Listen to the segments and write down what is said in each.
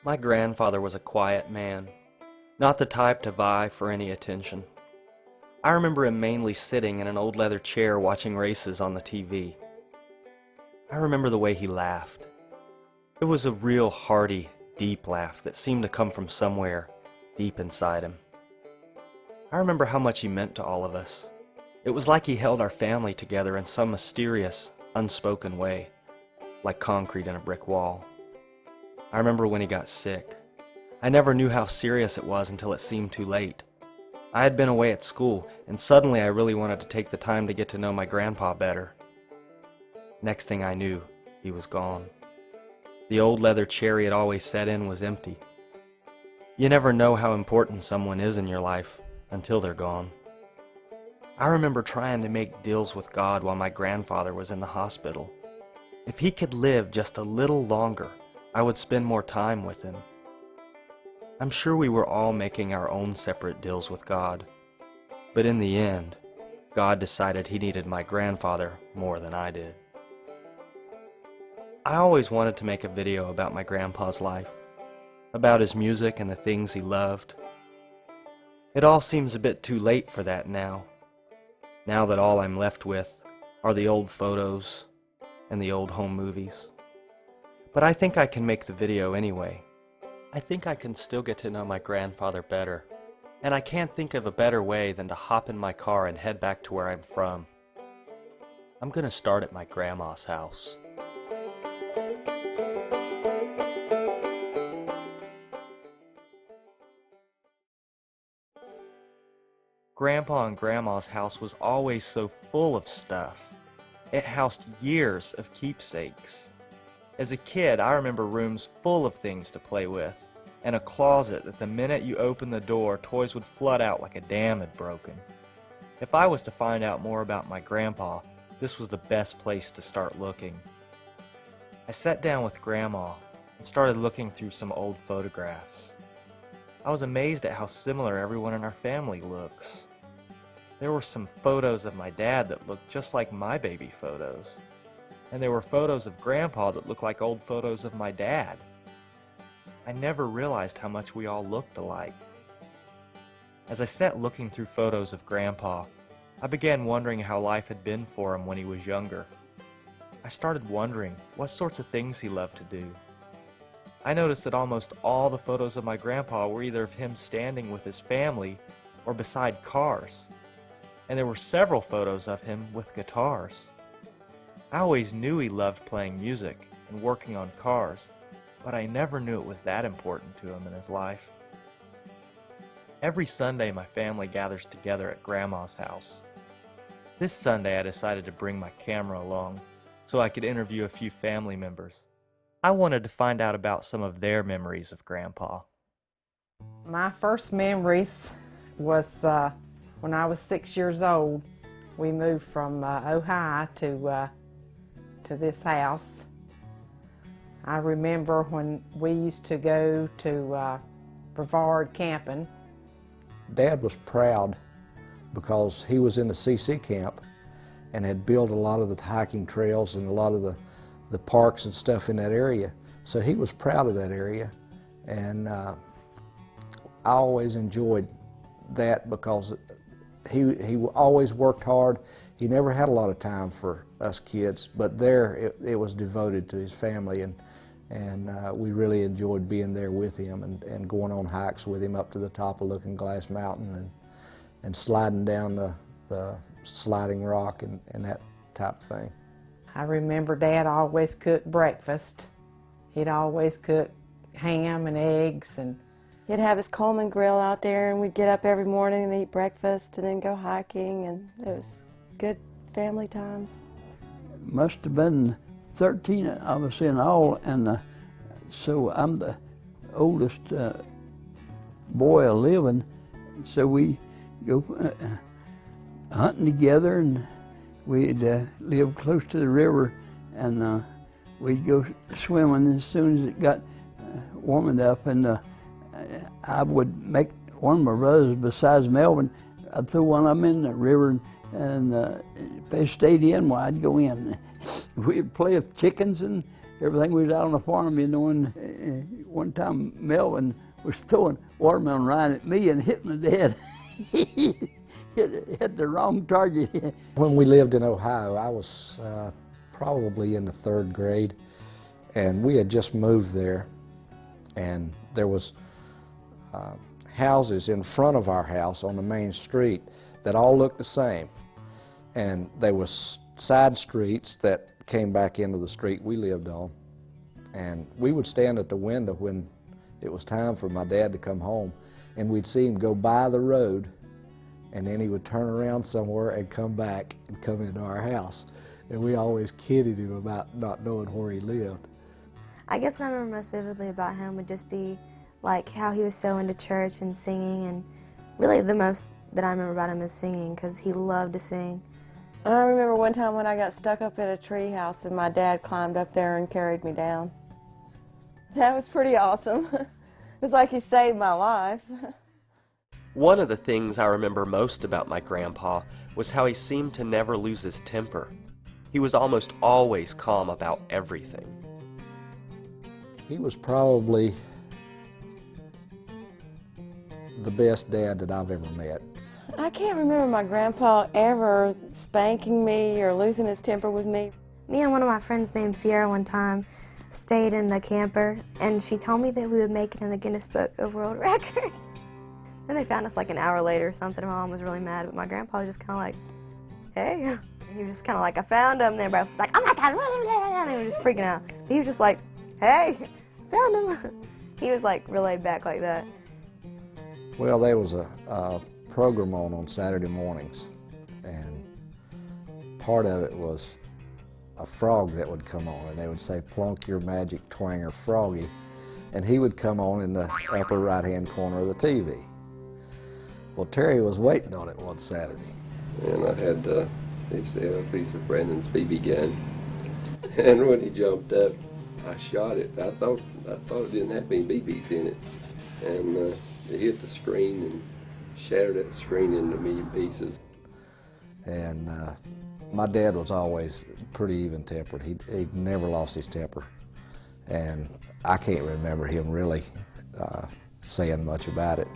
My grandfather was a quiet man, not the type to vie for any attention. I remember him mainly sitting in an old leather chair watching races on the TV. I remember the way he laughed. It was a real hearty, deep laugh that seemed to come from somewhere deep inside him. I remember how much he meant to all of us. It was like he held our family together in some mysterious, unspoken way, like concrete in a brick wall. I remember when he got sick. I never knew how serious it was until it seemed too late. I had been away at school, and suddenly I really wanted to take the time to get to know my grandpa better. Next thing I knew, he was gone. The old leather chair he had always sat in was empty. You never know how important someone is in your life until they're gone. I remember trying to make deals with God while my grandfather was in the hospital. If he could live just a little longer, I would spend more time with him. I'm sure we were all making our own separate deals with God, but in the end, God decided he needed my grandfather more than I did. I always wanted to make a video about my grandpa's life, about his music and the things he loved. It all seems a bit too late for that now that all I'm left with are the old photos and the old home movies. But I think I can make the video anyway. I think I can still get to know my grandfather better, and I can't think of a better way than to hop in my car and head back to where I'm from. I'm gonna start at my grandma's house. Grandpa and Grandma's house was always so full of stuff. It housed years of keepsakes. As a kid, I remember rooms full of things to play with, and a closet that the minute you opened the door, toys would flood out like a dam had broken. If I was to find out more about my grandpa, this was the best place to start looking. I sat down with Grandma and started looking through some old photographs. I was amazed at how similar everyone in our family looks. There were some photos of my dad that looked just like my baby photos. And there were photos of Grandpa that looked like old photos of my dad. I never realized how much we all looked alike. As I sat looking through photos of Grandpa, I began wondering how life had been for him when he was younger. I started wondering what sorts of things he loved to do. I noticed that almost all the photos of my grandpa were either of him standing with his family or beside cars. And there were several photos of him with guitars. I always knew he loved playing music and working on cars, but I never knew it was that important to him in his life. Every Sunday my family gathers together at Grandma's house. This Sunday I decided to bring my camera along so I could interview a few family members. I wanted to find out about some of their memories of Grandpa. My first memories was when I was 6 years old. We moved from Ohio to this house. I remember when we used to go to Brevard camping. Dad was proud because he was in the CC camp and had built a lot of the hiking trails and a lot of the parks and stuff in that area. So he was proud of that area, and I always enjoyed that because he always worked hard. He never had a lot of time for us kids, but there it was devoted to his family, and we really enjoyed being there with him and going on hikes with him up to the top of Looking Glass Mountain and sliding down the sliding rock and that type of thing. I remember Dad always cooked breakfast. He'd always cook ham and eggs, and he'd have his Coleman grill out there, and we'd get up every morning and eat breakfast and then go hiking, and it was good family times. Must have been 13 of us in all, and so I'm the oldest boy living, so we go hunting together, and we'd live close to the river, and we'd go swimming as soon as it got warm enough, and I would make one of my brothers, besides Melvin, I'd throw one of them in the river, and and if they stayed in, well, I'd go in. We'd play with chickens and everything. We was out on the farm, you know, and one time Melvin was throwing watermelon rind at me and hitting the dad. hit the wrong target. When we lived in Ohio, I was probably in the 3rd grade, and we had just moved there, and there was houses in front of our house on the main street that all looked the same, and there was side streets that came back into the street we lived on, and we would stand at the window when it was time for my dad to come home, and we'd see him go by the road, and then he would turn around somewhere and come back and come into our house, and we always kidded him about not knowing where he lived. I guess what I remember most vividly about him would just be like how he was so into church and singing, and really the most that I remember about him is singing, because he loved to sing. I remember one time when I got stuck up in a tree house and my dad climbed up there and carried me down. That was pretty awesome. It was like he saved my life. One of the things I remember most about my grandpa was how he seemed to never lose his temper. He was almost always calm about everything. He was probably the best dad that I've ever met. I can't remember my grandpa ever spanking me or losing his temper with me. Me and one of my friends named Sierra one time stayed in the camper, and she told me that we would make it in the Guinness Book of World Records. Then they found us like an hour later or something, and my mom was really mad, but my grandpa was just kind of like, hey. And he was just kind of like, I found him, and everybody was like, oh my God, and they were just freaking out. He was just like, hey, found him. He was like really laid back like that. Well, there was a program on Saturday mornings, and part of it was a frog that would come on, and they would say, plunk your magic twanger froggy, and he would come on in the upper right-hand corner of the TV. Well, Terry was waiting on it one Saturday. And I had a piece of Brandon's BB gun, and when he jumped up, I shot it. I thought it didn't have any BBs in it, and it hit the screen and shattered that screen into a million pieces. And my dad was always pretty even-tempered. He never lost his temper, and I can't remember him really saying much about it.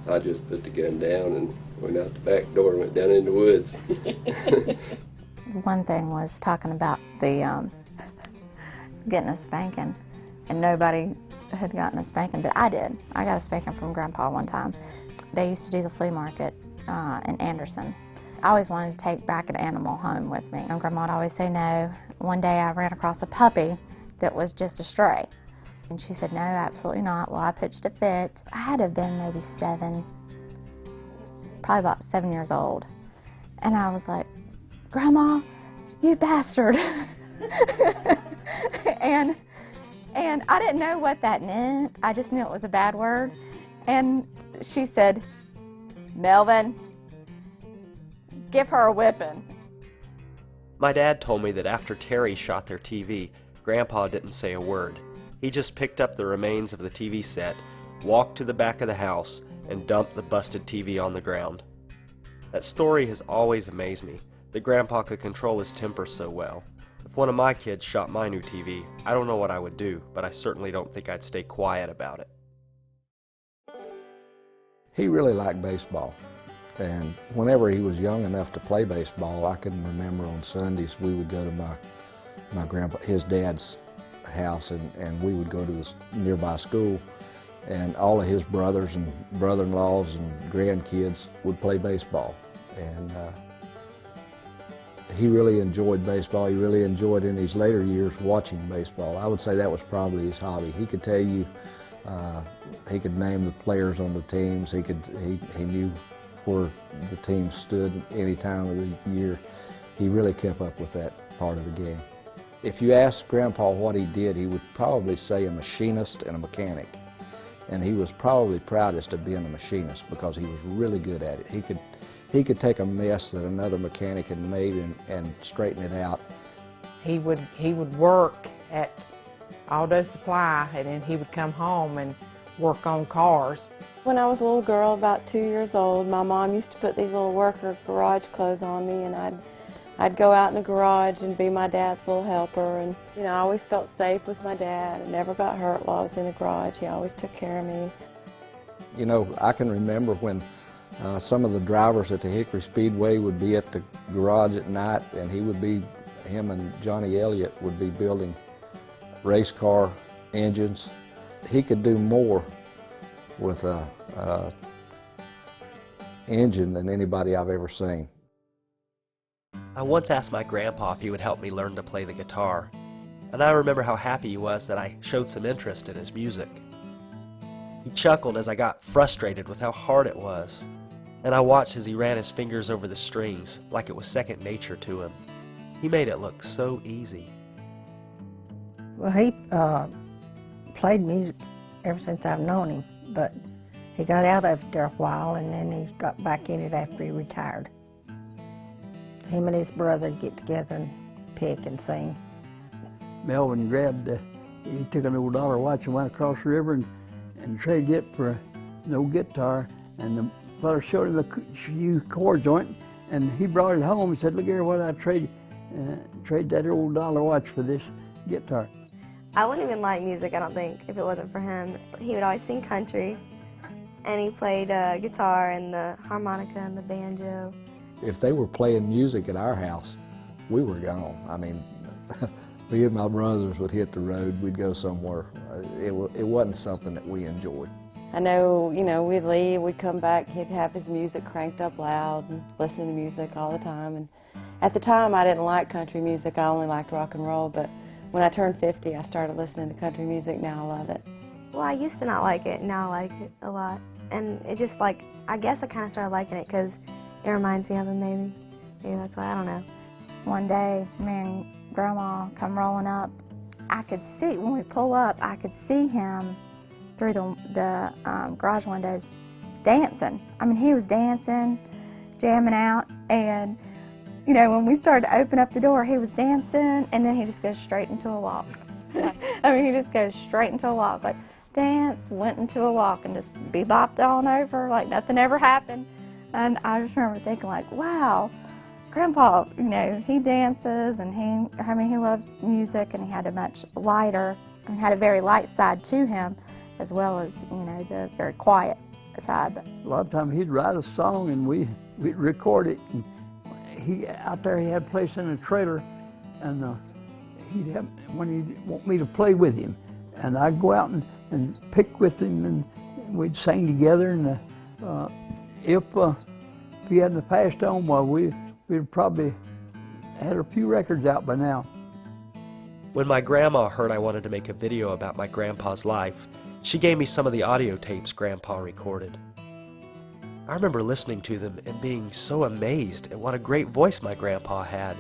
I just put the gun down and went out the back door and went down in the woods. One thing was talking about the getting a spanking, and nobody had gotten a spanking, but I did. I got a spanking from Grandpa one time. They used to do the flea market in Anderson. I always wanted to take back an animal home with me, and Grandma would always say no. One day I ran across a puppy that was just a stray, and she said, no, absolutely not. Well, I pitched a fit. I had to have been maybe probably about 7 years old, and I was like, Grandma, you bastard. And I didn't know what that meant. I just knew it was a bad word. And she said, Melvin, give her a whipping. My dad told me that after Terry shot their TV, Grandpa didn't say a word. He just picked up the remains of the TV set, walked to the back of the house, and dumped the busted TV on the ground. That story has always amazed me, that Grandpa could control his temper so well. If one of my kids shot my new TV, I don't know what I would do, but I certainly don't think I'd stay quiet about it. He really liked baseball, and whenever he was young enough to play baseball, I can remember on Sundays we would go to my grandpa, his dad's house, and we would go to this nearby school, and all of his brothers and brother-in-laws and grandkids would play baseball. And he really enjoyed baseball. He really enjoyed in his later years watching baseball. I would say that was probably his hobby. He could tell you, he could name the players on the teams. He knew where the team stood any time of the year. He really kept up with that part of the game. If you asked Grandpa what he did, he would probably say a machinist and a mechanic. And he was probably proudest of being a machinist because he was really good at it. He could take a mess that another mechanic had made and straighten it out. He would work at Auto Supply, and then he would come home and work on cars. When I was a little girl, about 2 years old, my mom used to put these little worker garage clothes on me, and I'd go out in the garage and be my dad's little helper. And you know, I always felt safe with my dad. I never got hurt while I was in the garage. He always took care of me. You know, I can remember when some of the drivers at the Hickory Speedway would be at the garage at night, and him and Johnny Elliott would be building race car engines. He could do more with a engine than anybody I've ever seen. I once asked my grandpa if he would help me learn to play the guitar, and I remember how happy he was that I showed some interest in his music. He chuckled as I got frustrated with how hard it was, and I watched as he ran his fingers over the strings like it was second nature to him. He made it look so easy. Well, he played music ever since I've known him, but he got out of it there a while, and then he got back in it after he retired. Him and his brother would get together and pick and sing. Melvin he took an old dollar watch and went across the river and traded it for an old guitar, and the fellow showed him a few chords on it, and he brought it home and said, "Look here, what I trade that old dollar watch for this guitar." I wouldn't even like music, I don't think, if it wasn't for him. He would always sing country, and he played guitar and the harmonica and the banjo. If they were playing music at our house, we were gone. I mean, me and my brothers would hit the road, we'd go somewhere. It wasn't something that we enjoyed. I know, you know, we'd leave, we'd come back, he'd have his music cranked up loud and listen to music all the time. And at the time, I didn't like country music, I only liked rock and roll, but when I turned 50, I started listening to country music. Now I love it. Well, I used to not like it, now I like it a lot. And it just I guess I kind of started liking it because it reminds me of him, maybe. Maybe that's why, I don't know. One day, me and Grandma come rolling up. I could see, when we pull up, I could see him through the garage windows dancing. I mean, he was dancing, jamming out, and you know, when we started to open up the door, he was dancing, and then he just goes straight into a walk. I mean, he just goes straight into a walk, like dance, went into a walk, and just bebopped on over like nothing ever happened. And I just remember thinking, like, wow, Grandpa, you know, he dances, and he loves music, and he had a much lighter, and had a very light side to him, as well as, you know, the very quiet side. But A lot of times he'd write a song and we'd record it. And out there he had a place in a trailer, and when he'd want me to play with him, and I'd go out and pick with him, and we'd sing together. And if he hadn't passed on, well, we'd probably had a few records out by now. When my grandma heard I wanted to make a video about my grandpa's life, she gave me some of the audio tapes Grandpa recorded. I remember listening to them and being so amazed at what a great voice my grandpa had.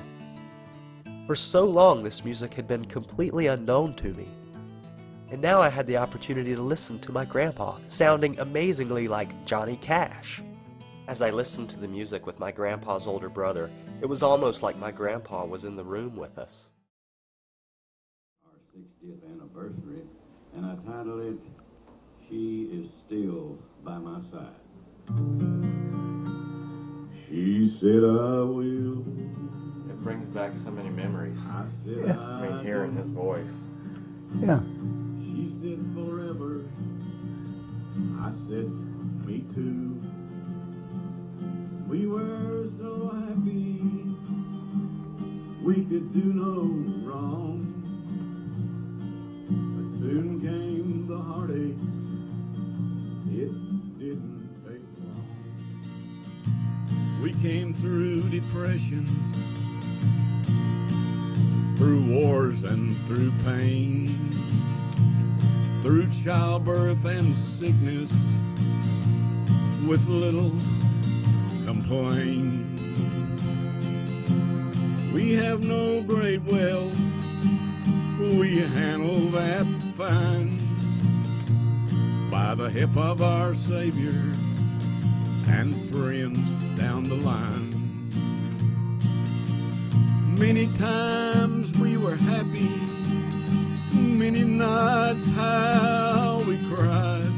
For so long, this music had been completely unknown to me. And now I had the opportunity to listen to my grandpa, sounding amazingly like Johnny Cash. As I listened to the music with my grandpa's older brother, it was almost like my grandpa was in the room with us. Our 60th anniversary, and I titled it, "She Is Still by My Side." She said, "I will." It brings back so many memories. I said, I mean, hearing his voice. Yeah. She said, "Forever." I said, "Me too." We were so happy we could do no wrong, but soon came the heartache. It didn't take long. We came through depressions, through wars and through pain, through childbirth and sickness, with little complaint. We have no great wealth, we handle that fine, by the help of our Savior and friends down the line. Many times we were happy, many nights how we cried,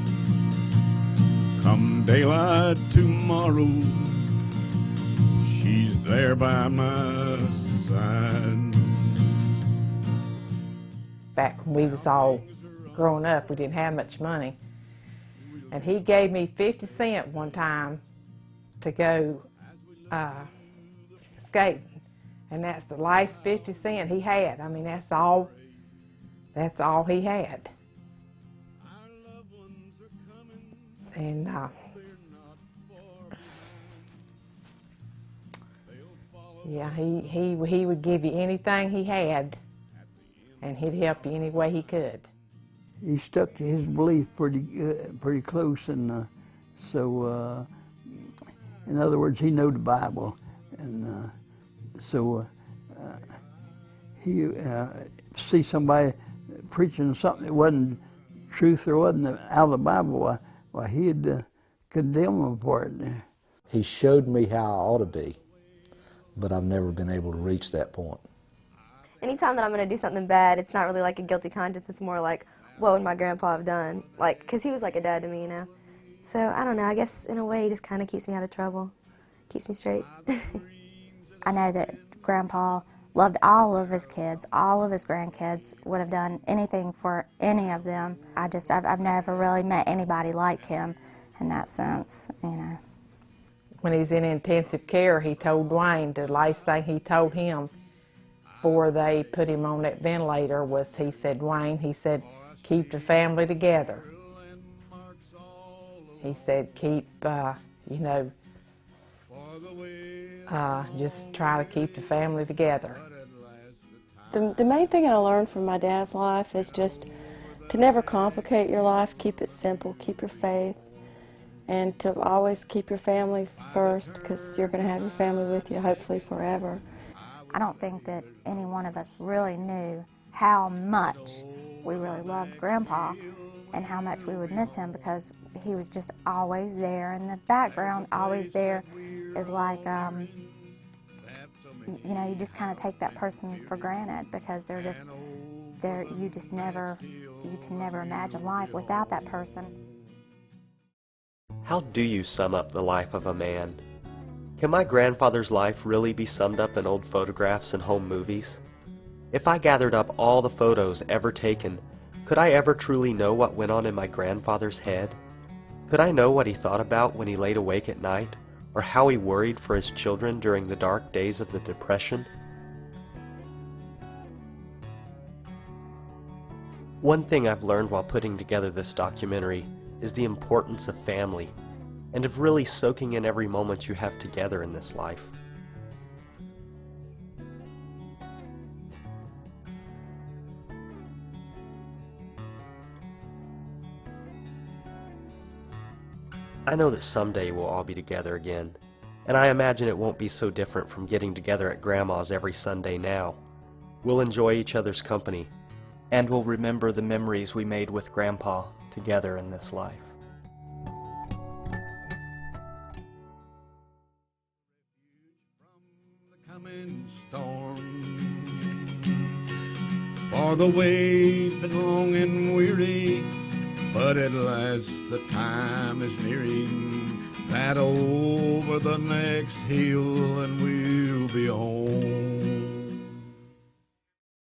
daylight tomorrow, she's there by my side. Back when we was all growing up, we didn't have much money. And he gave me 50 cents one time to go skating. And that's the last 50 cents he had. I mean, that's all he had. And yeah, he would give you anything he had, and he'd help you any way he could. He stuck to his belief pretty close, and so in other words, he knew the Bible, and so he see somebody preaching something that wasn't truth or wasn't out of the Bible, why he'd condemn them for it. He showed me how I ought to be, but I've never been able to reach that point. Anytime that I'm going to do something bad, it's not really like a guilty conscience. It's more like, what would my grandpa have done? Like, because he was like a dad to me, you know? So, I don't know. I guess in a way he just kind of keeps me out of trouble. Keeps me straight. I know that Grandpa loved all of his kids, all of his grandkids, would have done anything for any of them. I've never really met anybody like him in that sense, you know. When he's in intensive care, he told Dwayne, the last thing he told him before they put him on that ventilator was, he said, Dwayne, he said, keep the family together. He said, keep, you know, just try to keep the family together. The main thing I learned from my dad's life is just to never complicate your life, keep it simple, keep your faith, and to always keep your family first, because you're going to have your family with you hopefully forever. I don't think that any one of us really knew how much we really loved Grandpa and how much we would miss him, because he was just always there in the background. Always there is like, you know, you just kind of take that person for granted, because they're just there. You can never imagine life without that person. How do you sum up the life of a man? Can my grandfather's life really be summed up in old photographs and home movies? If I gathered up all the photos ever taken, could I ever truly know what went on in my grandfather's head? Could I know what he thought about when he laid awake at night, or how he worried for his children during the dark days of the Depression? One thing I've learned while putting together this documentary is the importance of family, and of really soaking in every moment you have together in this life. I know that someday we'll all be together again, and I imagine it won't be so different from getting together at Grandma's every Sunday now. We'll enjoy each other's company, and we'll remember the memories we made with Grandpa together in this life. For the way's been long and weary, but at last the time is nearing, that over the next hill and we'll be home.